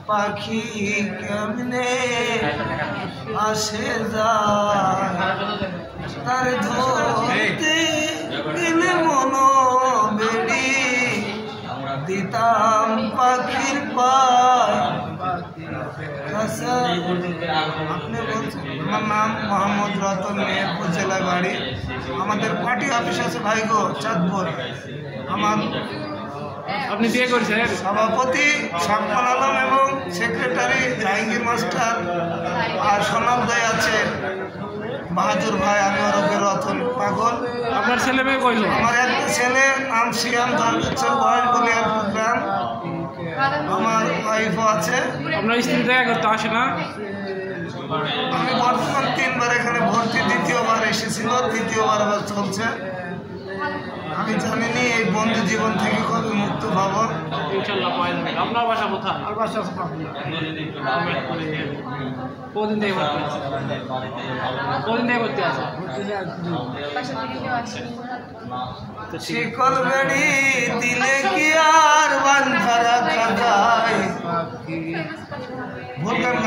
পাখি কেমনে আসে যায় তার ধরতে গেলে মনো বেড়ি দিতাম পাখির পায়। আপনি বলছেন? আমার নাম মোহাম্মদ রতন, মেহেরপুর জেলা বাড়ি। আমাদের পার্টি অফিস আছে ভাইগো চাঁদপুর। আমার আপনি বিয়ে করছেন? সভাপতি শাকমান আলম এবং সেক্রেটারি জাহাঙ্গীর মাস্টার, আর সনদয় আছে বাহাদুর ভাই। আমি ওরফে রতন পাগল। আপনার ছেলে মেয়ে কইল? আমার একটা ছেলে নাম সিয়াম, 10 বছর বয়স, বলিয়ারপুর গ্রাম। আমার ওয়াইফও আছে। আপনার স্ত্রী দেখা করতে আসে না? আমি বর্তমান 3 বার এখানে ভর্তি, 2য়-বার এসেছিল, 3য়-বার আবার চলছে। আমি জানিনি এই বন্ধু জীবন থেকে কবে মুক্ত পাবো। ইনশাআল্লাহ পাওয়া যাবে। আপনার বাসা কোথায়? আর বাসা আছে পাবনা। কদিন থেকে ভর্তি আছে? কদিন থেকে ভর্তি আছে? শিকল বেড়ি দিলে কি আর বান্ধা রাখা যায়? ভুল গান